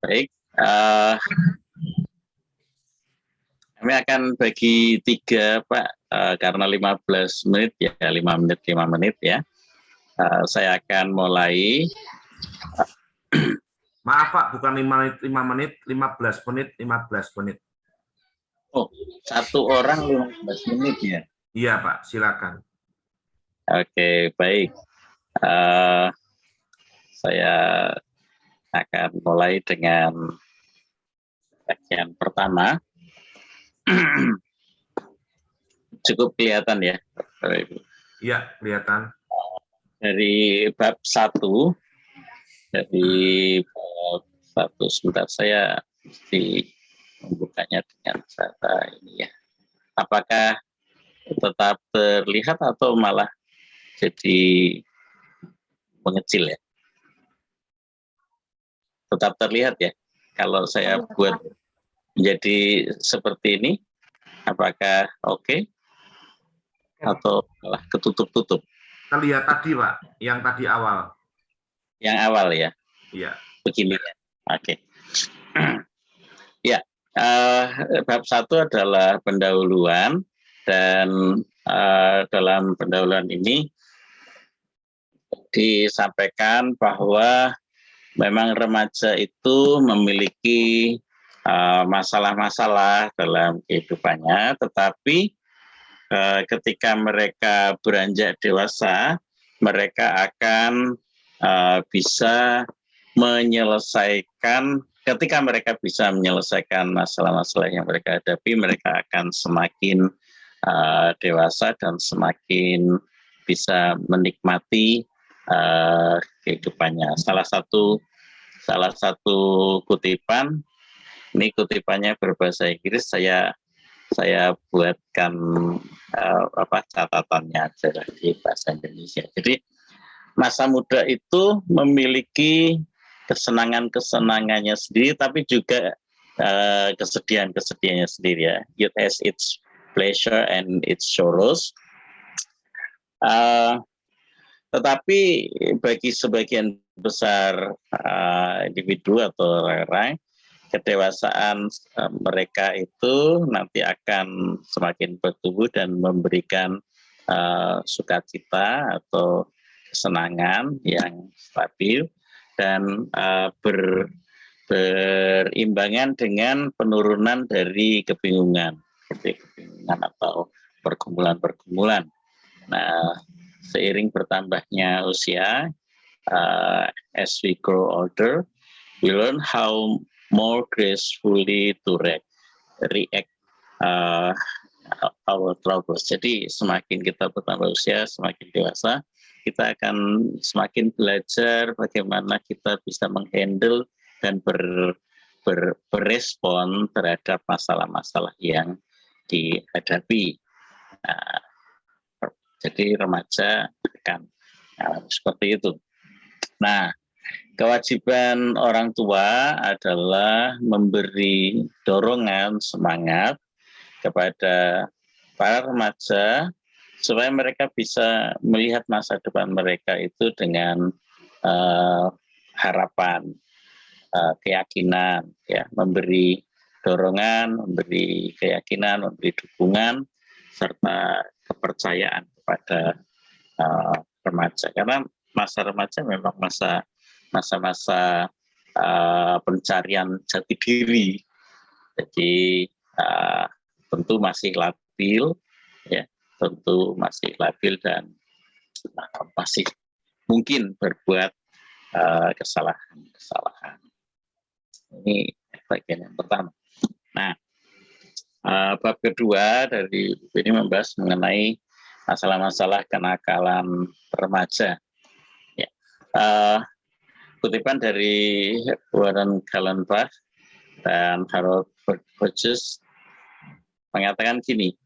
Baik, kami akan bagi 3, Pak, karena 15 menit ya, 5 menit ya. Saya akan mulai. Maaf Pak, bukan 5 menit, 15 menit, 15 menit. Oh, satu orang 15 menit ya? Iya Pak, silakan. Oke, baik. Saya akan mulai dengan bagian pertama. Cukup kelihatan ya, Bapak Ibu? Iya, kelihatan. Dari bab 1, sebentar saya mesti membukanya dengan cara ini ya. Apakah tetap terlihat atau malah jadi mengecil ya? Tetap terlihat ya? Kalau saya buat menjadi seperti ini, apakah oke? Atau malah ketutup-tutup? Terlihat tadi Pak, yang tadi awal. Yang awal ya? Iya. Begini ya? Oke. Ya, bab 1 adalah pendahuluan, dan dalam pendahuluan ini disampaikan bahwa memang remaja itu memiliki masalah-masalah dalam kehidupannya, tetapi ketika mereka beranjak dewasa, mereka akan bisa menyelesaikan. Ketika mereka bisa menyelesaikan masalah-masalah yang mereka hadapi, mereka akan semakin dewasa dan semakin bisa menikmati kehidupannya. Salah satu kutipan, ini kutipannya berbahasa Inggris, saya buatkan catatannya aja di bahasa Indonesia. Jadi masa muda itu memiliki kesenangannya sendiri, tapi juga kesedihannya sendiri ya. Youth has its pleasure and its sorrows. Tetapi bagi sebagian besar individu atau orang, kedewasaan mereka itu nanti akan semakin bertumbuh dan memberikan sukacita atau kesenangan yang stabil dan berimbangan dengan penurunan dari kebingungan, seperti kebingungan atau pergumulan-pergumulan. Nah, seiring bertambahnya usia, as we grow older, we learn how more gracefully to react our troubles. Jadi semakin kita bertambah usia, semakin dewasa, kita akan semakin belajar bagaimana kita bisa menghandle dan berespon terhadap masalah-masalah yang dihadapi. Nah, jadi remaja akan seperti itu. Nah, kewajiban orang tua adalah memberi dorongan, semangat kepada para remaja supaya mereka bisa melihat masa depan mereka itu dengan harapan, keyakinan, ya, memberi dorongan, memberi keyakinan, memberi dukungan serta kepercayaan kepada remaja. Karena masa remaja memang masa-masa pencarian jati diri. Jadi tentu masih labil, ya, tentu masih labil dan masih mungkin berbuat kesalahan-kesalahan. Ini bagian yang pertama. Nah, bab kedua dari ini membahas mengenai masalah-masalah kenakalan remaja. Ya. Kutipan dari Warren Kallenbach dan Harold Burgess mengatakan gini,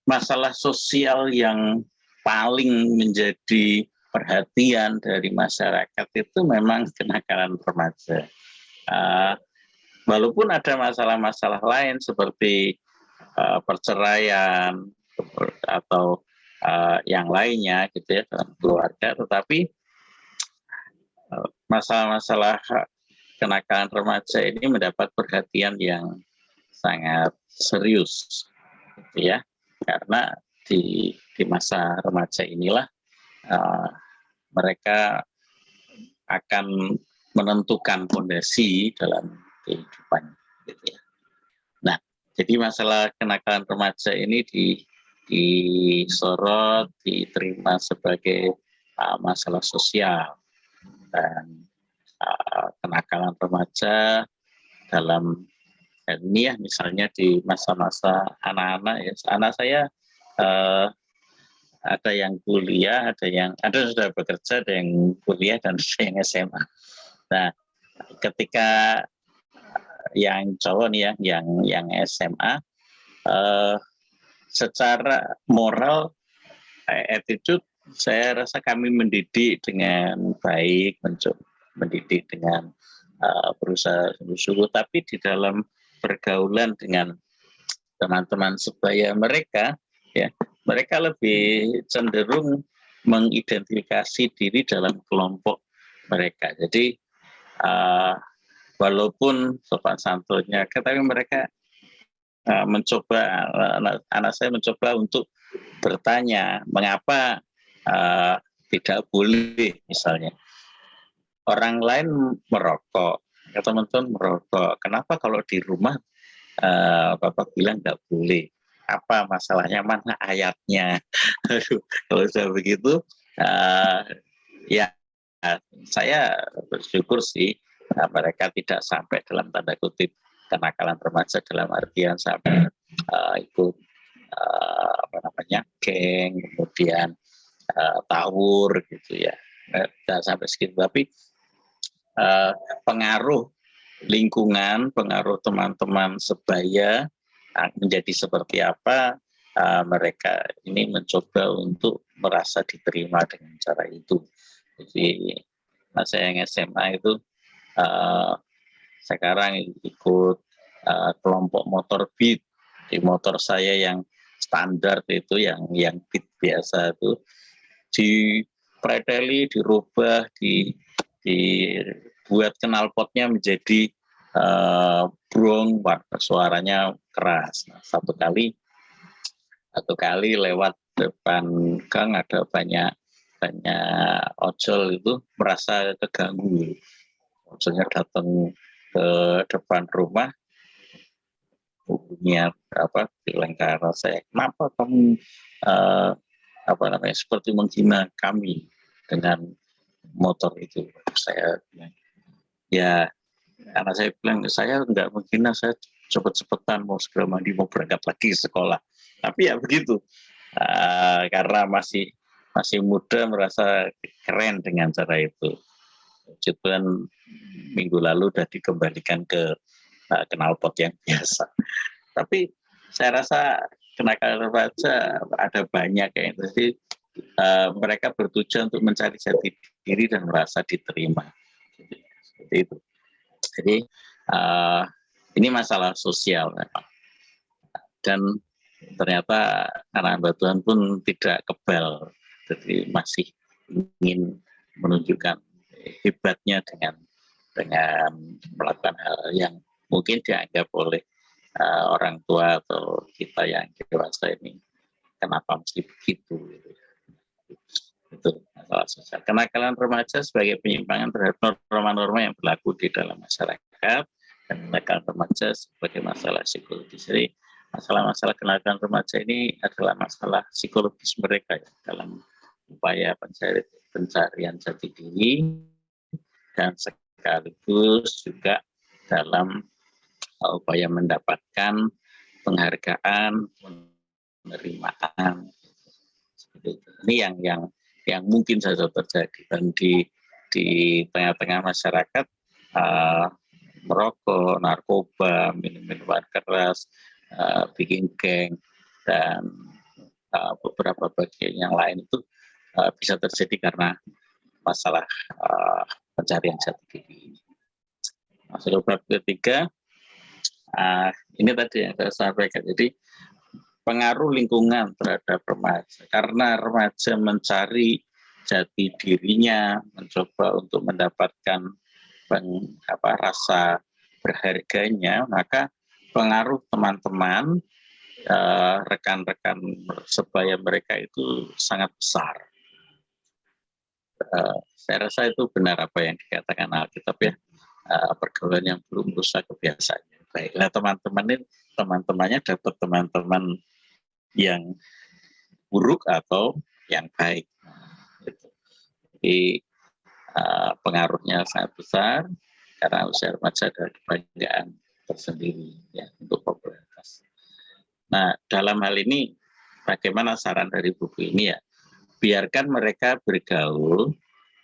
masalah sosial yang paling menjadi perhatian dari masyarakat itu memang kenakalan remaja. Walaupun ada masalah-masalah lain seperti perceraian atau yang lainnya gitu ya dalam keluarga, tetapi masalah-masalah kenakalan remaja ini mendapat perhatian yang sangat serius, gitu ya, karena di masa remaja inilah mereka akan menentukan fondasi dalam kehidupan, gitu ya. Nah, jadi masalah kenakalan remaja ini disorot, diterima sebagai masalah sosial, dan kenakalan remaja dalam ini ya, misalnya di masa-masa anak-anak ya, anak saya ada yang kuliah, ada sudah bekerja, ada yang kuliah, dan ada yang SMA. Nah, ketika yang cowok nih ya, yang SMA, secara moral, attitude, saya rasa kami mendidik dengan baik, mendidik dengan berusaha sungguh-sungguh, tapi di dalam pergaulan dengan teman-teman sebaya mereka, ya, mereka lebih cenderung mengidentifikasi diri dalam kelompok mereka. Jadi walaupun sopan santunnya, tapi mereka mencoba, anak saya mencoba untuk bertanya mengapa tidak boleh, misalnya orang lain merokok, ya teman-teman merokok, kenapa kalau di rumah Bapak bilang nggak boleh, apa masalahnya, mana ayatnya? Kalau sudah begitu, ya saya bersyukur sih mereka tidak sampai dalam tanda kutip kenakalan remaja, dalam artian sampai ikut geng, kemudian tawur, gitu ya, tidak sampai segitu. Tapi pengaruh lingkungan, pengaruh teman-teman sebaya menjadi seperti apa, mereka ini mencoba untuk merasa diterima dengan cara itu. Jadi saya yang SMA itu sekarang ikut kelompok motor beat. Di motor saya yang standar itu, yang beat biasa itu, dipreteli, dirubah, dibuat knalpotnya menjadi brong, suaranya keras. Nah, satu kali lewat depan gang, ada banyak ojol itu merasa keganggu. Ojolnya datang ke depan rumah, hubungnya bilang ke arah saya, kenapa kamu seperti menghina kami dengan motor itu. Saya bilang, ya, karena saya bilang, saya nggak menghina, saya cepet-cepetan mau segera mandi, mau berangkat lagi sekolah. Tapi ya begitu, karena masih muda, merasa keren dengan cara itu. Cuman minggu lalu sudah dikembalikan ke knalpot yang biasa. Tapi saya rasa kenakalan remaja ada banyak ya. Jadi mereka bertujuan untuk mencari jati diri dan merasa diterima. Seperti itu. Jadi ini masalah sosial memang. Dan ternyata anak Tuhan pun tidak kebal. Jadi masih ingin menunjukkan hebatnya dengan melakukan hal yang mungkin dianggap oleh orang tua atau kita yang dewasa ini, kenapa mesti begitu? Itu masalah sosial. Kenakalan remaja sebagai penyimpangan terhadap norma-norma yang berlaku di dalam masyarakat, dan kenakalan remaja sebagai masalah psikologis. Jadi masalah-masalah kenakalan remaja ini adalah masalah psikologis mereka ya, dalam upaya pencarian jati diri, dan sekaligus juga dalam upaya mendapatkan penghargaan, penerimaan. Ini yang mungkin saja terjadi, dan di tengah-tengah masyarakat merokok, narkoba, minuman keras, bikin geng, dan beberapa bagian yang lain itu bisa terjadi karena masalah pencarian jati diri. Masuk bab ketiga, ini tadi yang saya sampaikan. Jadi pengaruh lingkungan terhadap remaja, karena remaja mencari jati dirinya, mencoba untuk mendapatkan rasa berharganya, maka pengaruh teman-teman, rekan-rekan sebaya mereka itu sangat besar. Saya rasa itu benar apa yang dikatakan Alkitab ya, pergaulan yang belum rusak kebiasaannya. Baiklah teman-temannya dapat teman-teman yang buruk atau yang baik. Jadi pengaruhnya sangat besar karena usia remaja ada kebanggaan tersendiri ya untuk popularitas. Nah, dalam hal ini bagaimana saran dari buku ini ya? Biarkan mereka bergaul,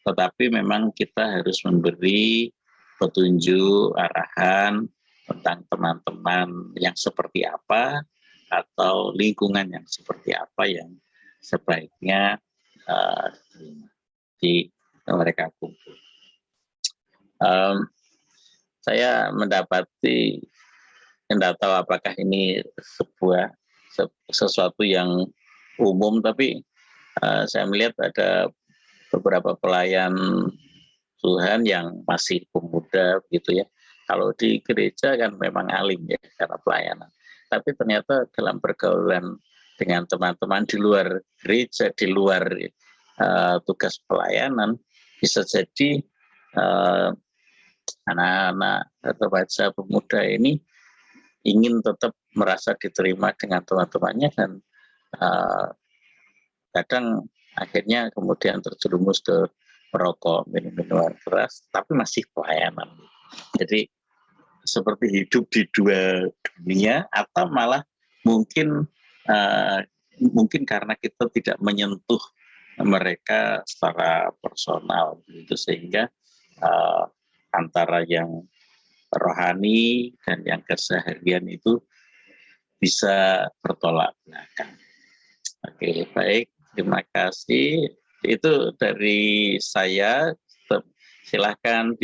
tetapi memang kita harus memberi petunjuk, arahan tentang teman-teman yang seperti apa atau lingkungan yang seperti apa yang sebaiknya di mereka kumpul. Saya mendapati, tidak tahu apakah ini sesuatu yang umum, tapi saya melihat ada beberapa pelayan Tuhan yang masih pemuda gitu ya. Kalau di gereja kan memang alim ya karena pelayanan. Tapi ternyata dalam pergaulan dengan teman-teman di luar gereja, di luar tugas pelayanan, bisa jadi anak-anak remaja pemuda ini ingin tetap merasa diterima dengan teman-temannya dan kadang akhirnya kemudian terjerumus ke merokok, minum-minuman keras, tapi masih pelayanan. Jadi seperti hidup di dua dunia, atau malah mungkin karena kita tidak menyentuh mereka secara personal, gitu, sehingga antara yang rohani dan yang keseharian itu bisa bertolak belakang. Oke, baik. Terima kasih. Itu dari saya. Silahkan